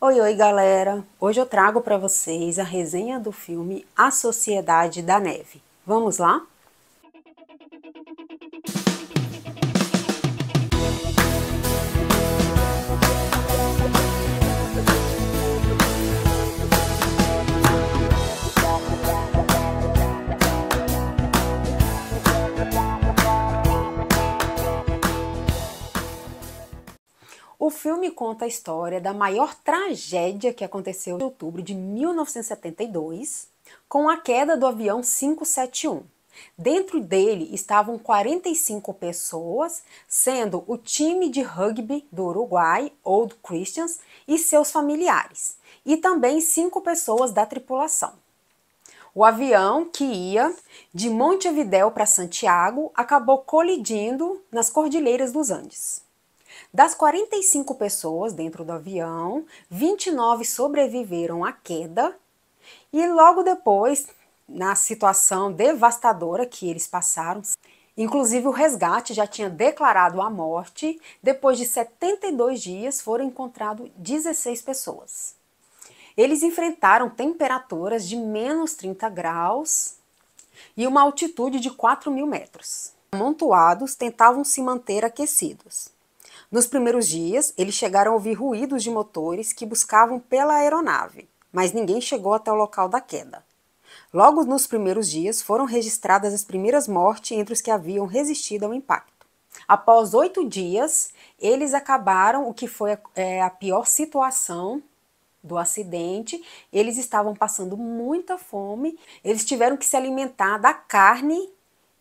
Oi, oi, galera! Hoje eu trago para vocês a resenha do filme A Sociedade da Neve. Vamos lá? O filme conta a história da maior tragédia que aconteceu em outubro de 1972, com a queda do avião 571. Dentro dele estavam 45 pessoas, sendo o time de rugby do Uruguai, Old Christians, e seus familiares, e também 5 pessoas da tripulação. O avião que ia de Montevidéu para Santiago acabou colidindo nas Cordilheiras dos Andes. Das 45 pessoas dentro do avião, 29 sobreviveram à queda e logo depois, na situação devastadora que eles passaram, inclusive o resgate já tinha declarado a morte, depois de 72 dias foram encontrados 16 pessoas. Eles enfrentaram temperaturas de menos 30 graus e uma altitude de 4.000 metros. Amontoados tentavam se manter aquecidos. Nos primeiros dias, eles chegaram a ouvir ruídos de motores que buscavam pela aeronave, mas ninguém chegou até o local da queda. Logo nos primeiros dias, foram registradas as primeiras mortes entre os que haviam resistido ao impacto. Após 8 dias, eles acabaram o que foi a pior situação do acidente. Eles estavam passando muita fome, eles tiveram que se alimentar da carne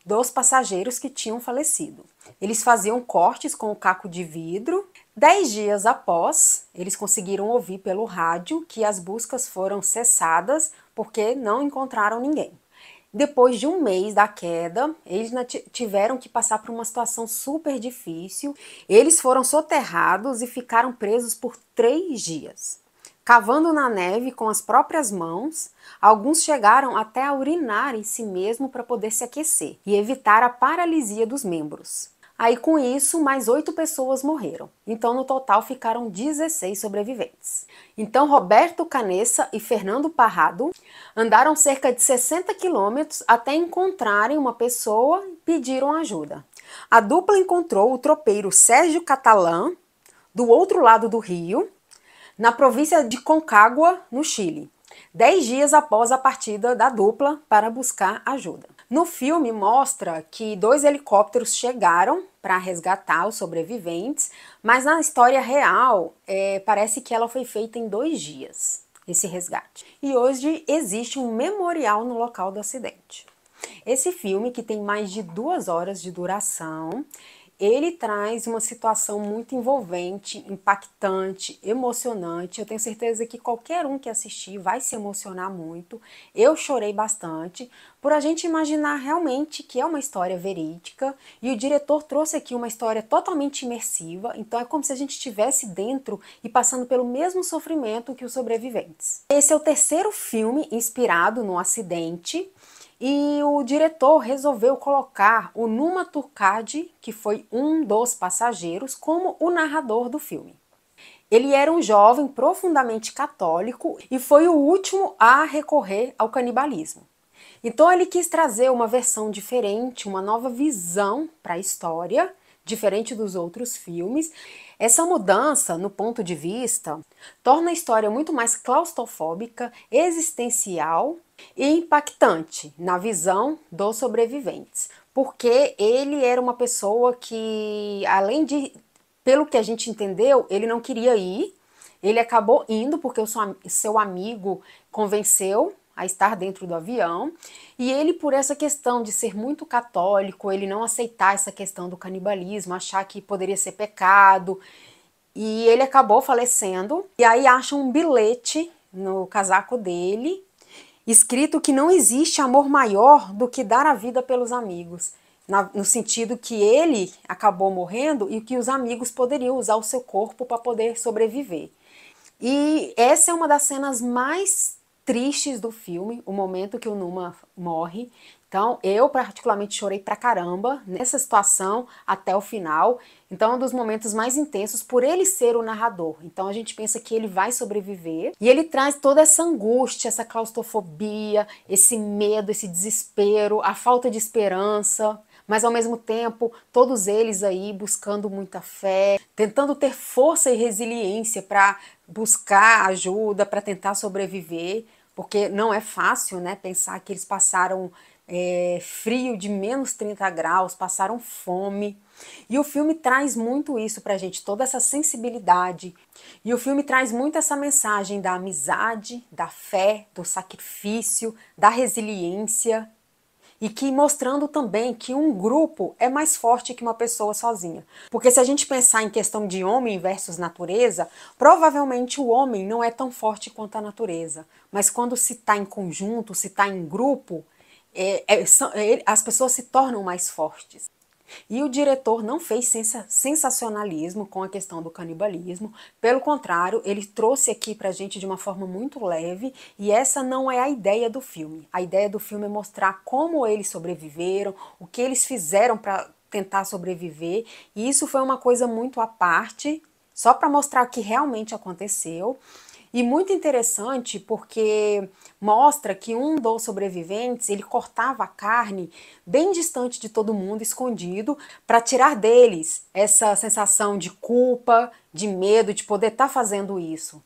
dos passageiros que tinham falecido. Eles faziam cortes com o caco de vidro. 10 dias após, eles conseguiram ouvir pelo rádio que as buscas foram cessadas porque não encontraram ninguém. Depois de um mês da queda, eles tiveram que passar por uma situação super difícil. Eles foram soterrados e ficaram presos por 3 dias. Cavando na neve com as próprias mãos, alguns chegaram até a urinar em si mesmo para poder se aquecer e evitar a paralisia dos membros. Aí com isso, mais 8 pessoas morreram. Então no total ficaram 16 sobreviventes. Então Roberto Canessa e Fernando Parrado andaram cerca de 60 quilômetros até encontrarem uma pessoa e pediram ajuda. A dupla encontrou o tropeiro Sérgio Catalã, do outro lado do rio, na província de Concagua, no Chile, 10 dias após a partida da dupla para buscar ajuda. No filme mostra que 2 helicópteros chegaram para resgatar os sobreviventes, mas na história real parece que ela foi feita em 2 dias, esse resgate. E hoje existe um memorial no local do acidente. Esse filme, que tem mais de 2 horas de duração, ele traz uma situação muito envolvente, impactante, emocionante. Eu tenho certeza que qualquer um que assistir vai se emocionar muito. Eu chorei bastante por a gente imaginar realmente que é uma história verídica, e o diretor trouxe aqui uma história totalmente imersiva, então é como se a gente estivesse dentro e passando pelo mesmo sofrimento que os sobreviventes. Esse é o 3º filme inspirado no acidente, e o diretor resolveu colocar o Numa Turcade, que foi um dos passageiros, como o narrador do filme. Ele era um jovem profundamente católico e foi o último a recorrer ao canibalismo. Então ele quis trazer uma versão diferente, uma nova visão para a história, diferente dos outros filmes. Essa mudança no ponto de vista torna a história muito mais claustrofóbica, existencial e impactante na visão dos sobreviventes, porque ele era uma pessoa que, além de, pelo que a gente entendeu, ele não queria ir, ele acabou indo porque o seu amigo convenceu a estar dentro do avião, e ele, por essa questão de ser muito católico, ele não aceitar essa questão do canibalismo, achar que poderia ser pecado, e ele acabou falecendo. E aí acham um bilhete no casaco dele, escrito que não existe amor maior do que dar a vida pelos amigos, no sentido que ele acabou morrendo e que os amigos poderiam usar o seu corpo para poder sobreviver. E essa é uma das cenas mais tristes do filme, o momento que o Numa morre. Então, eu particularmente chorei pra caramba nessa situação até o final. Então, é um dos momentos mais intensos por ele ser o narrador. Então, a gente pensa que ele vai sobreviver. E ele traz toda essa angústia, essa claustrofobia, esse medo, esse desespero, a falta de esperança. Mas, ao mesmo tempo, todos eles aí buscando muita fé, tentando ter força e resiliência para buscar ajuda, para tentar sobreviver. Porque não é fácil, né, pensar que eles passaram frio de menos 30 graus, passaram fome. E o filme traz muito isso pra gente, toda essa sensibilidade. E o filme traz muito essa mensagem da amizade, da fé, do sacrifício, da resiliência. E que mostrando também que um grupo é mais forte que uma pessoa sozinha. Porque se a gente pensar em questão de homem versus natureza, provavelmente o homem não é tão forte quanto a natureza. Mas quando se está em conjunto, se está em grupo, as pessoas se tornam mais fortes. E o diretor não fez sensacionalismo com a questão do canibalismo, pelo contrário, ele trouxe aqui pra gente de uma forma muito leve, e essa não é a ideia do filme. A ideia do filme é mostrar como eles sobreviveram, o que eles fizeram para tentar sobreviver, e isso foi uma coisa muito à parte, só para mostrar o que realmente aconteceu. E muito interessante porque mostra que um dos sobreviventes, ele cortava a carne bem distante de todo mundo, escondido, para tirar deles essa sensação de culpa, de medo, de poder estar fazendo isso.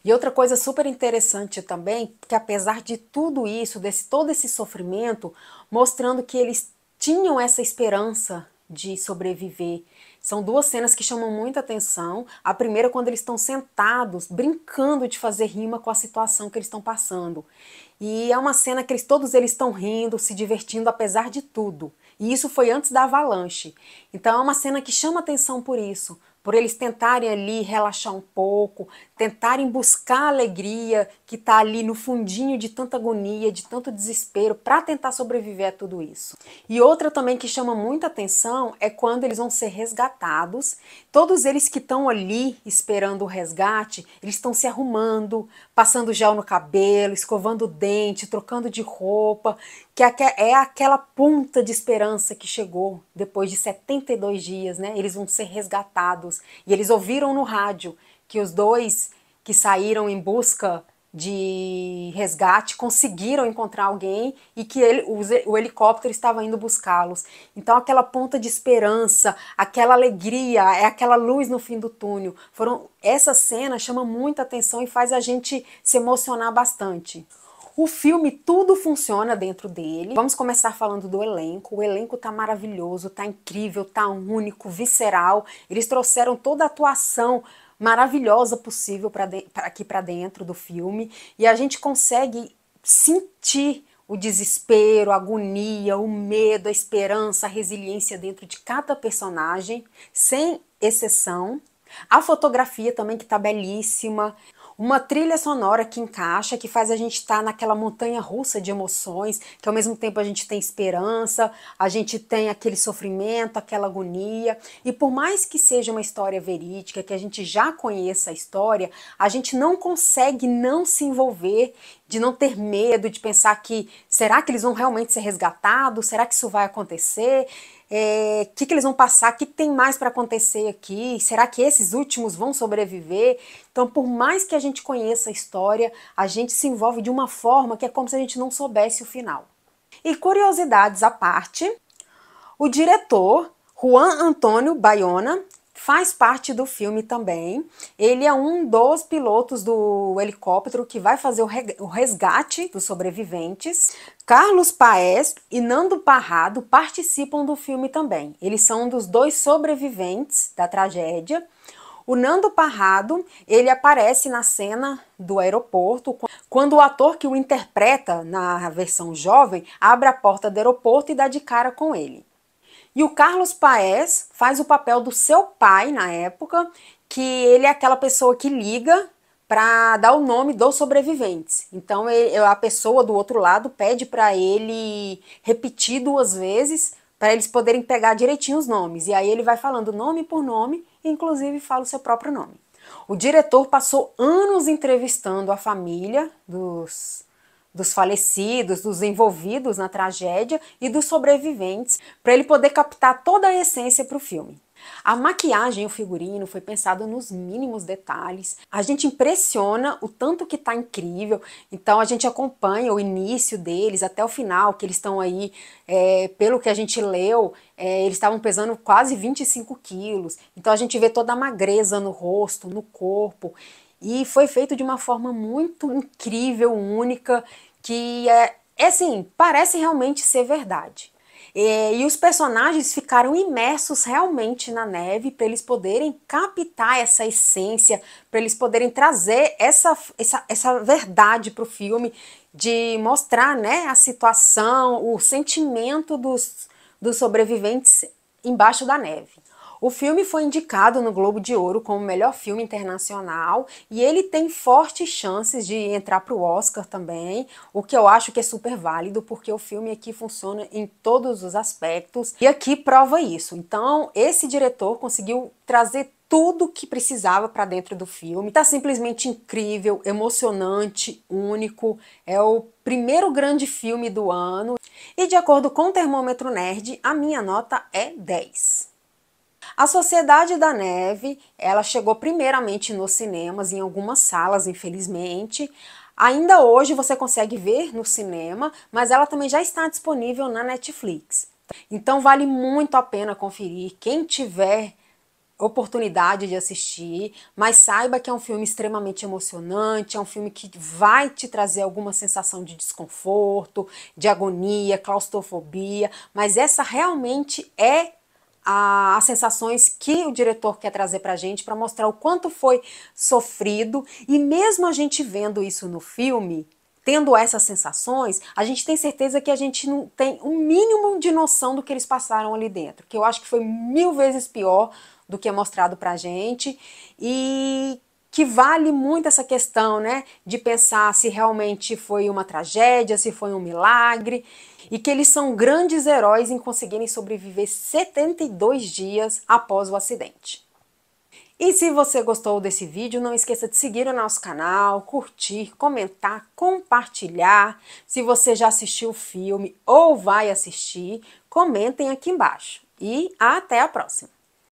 E outra coisa super interessante também, que apesar de tudo isso, todo esse sofrimento, mostrando que eles tinham essa esperança de sobreviver. São duas cenas que chamam muita atenção. A primeira é quando eles estão sentados, brincando de fazer rima com a situação que eles estão passando. E é uma cena que todos eles estão rindo, se divertindo apesar de tudo. E isso foi antes da avalanche. Então é uma cena que chama atenção por isso. Por eles tentarem ali relaxar um pouco, tentarem buscar a alegria que está ali no fundinho de tanta agonia, de tanto desespero, para tentar sobreviver a tudo isso. E outra também que chama muita atenção é quando eles vão ser resgatados. Todos eles que estão ali esperando o resgate, eles estão se arrumando, passando gel no cabelo, escovando o dente, trocando de roupa, que é aquela ponta de esperança que chegou depois de 72 dias, né? Eles vão ser resgatados. E eles ouviram no rádio que os dois que saíram em busca de resgate conseguiram encontrar alguém e que o helicóptero estava indo buscá-los. Então aquela ponta de esperança, aquela alegria, é aquela luz no fim do túnel. Essa cena chama muita atenção e faz a gente se emocionar bastante. O filme, tudo funciona dentro dele. Vamos começar falando do elenco. O elenco tá maravilhoso, tá incrível, tá único, visceral. Eles trouxeram toda a atuação maravilhosa possível aqui para dentro do filme. E a gente consegue sentir o desespero, a agonia, o medo, a esperança, a resiliência dentro de cada personagem, sem exceção. A fotografia também que tá belíssima. Uma trilha sonora que encaixa, que faz a gente estar naquela montanha russa de emoções, que ao mesmo tempo a gente tem esperança, a gente tem aquele sofrimento, aquela agonia. E por mais que seja uma história verídica, que a gente já conheça a história, a gente não consegue não se envolver, de não ter medo, de pensar que será que eles vão realmente ser resgatados? Será que isso vai acontecer? O que eles vão passar? O que tem mais para acontecer aqui? Será que esses últimos vão sobreviver? Então, por mais que a gente conheça a história, a gente se envolve de uma forma que é como se a gente não soubesse o final. E curiosidades à parte, o diretor, Juan Antônio Bayona, faz parte do filme também. Ele é um dos pilotos do helicóptero que vai fazer o resgate dos sobreviventes. Carlos Paes e Nando Parrado participam do filme também. Eles são um dos dois sobreviventes da tragédia. O Nando Parrado, ele aparece na cena do aeroporto, quando o ator que o interpreta na versão jovem abre a porta do aeroporto e dá de cara com ele. E o Carlos Paes faz o papel do seu pai na época, que ele é aquela pessoa que liga para dar o nome dos sobreviventes. Então a pessoa do outro lado pede para ele repetir 2 vezes para eles poderem pegar direitinho os nomes. E aí ele vai falando nome por nome, inclusive fala o seu próprio nome. O diretor passou anos entrevistando a família dos falecidos, dos envolvidos na tragédia e dos sobreviventes, para ele poder captar toda a essência para o filme. A maquiagem e o figurino foi pensado nos mínimos detalhes. A gente impressiona o tanto que tá incrível. Então a gente acompanha o início deles até o final, que eles estão aí, pelo que a gente leu, eles estavam pesando quase 25 quilos. Então a gente vê toda a magreza no rosto, no corpo. E foi feito de uma forma muito incrível, única, que assim, parece realmente ser verdade. E os personagens ficaram imersos realmente na neve para eles poderem captar essa essência, para eles poderem trazer essa verdade para o filme, de mostrar, né, a situação, o sentimento dos sobreviventes embaixo da neve. O filme foi indicado no Globo de Ouro como melhor filme internacional e ele tem fortes chances de entrar para o Oscar também, o que eu acho que é super válido, porque o filme aqui funciona em todos os aspectos e aqui prova isso. Então, esse diretor conseguiu trazer tudo que precisava para dentro do filme. Tá simplesmente incrível, emocionante, único. É o primeiro grande filme do ano e, de acordo com o Termômetro Nerd, a minha nota é 10. A Sociedade da Neve, ela chegou primeiramente nos cinemas, em algumas salas, infelizmente. Ainda hoje você consegue ver no cinema, mas ela também já está disponível na Netflix. Então vale muito a pena conferir, quem tiver oportunidade de assistir, mas saiba que é um filme extremamente emocionante, é um filme que vai te trazer alguma sensação de desconforto, de agonia, claustrofobia, mas essa realmente é as sensações que o diretor quer trazer pra gente, para mostrar o quanto foi sofrido, e mesmo a gente vendo isso no filme, tendo essas sensações, a gente tem certeza que a gente não tem um mínimo de noção do que eles passaram ali dentro, que eu acho que foi 1000 vezes pior do que é mostrado pra gente, e que vale muito essa questão, né, de pensar se realmente foi uma tragédia, se foi um milagre, e que eles são grandes heróis em conseguirem sobreviver 72 dias após o acidente. E se você gostou desse vídeo, não esqueça de seguir o nosso canal, curtir, comentar, compartilhar. Se você já assistiu o filme ou vai assistir, comentem aqui embaixo. E até a próxima!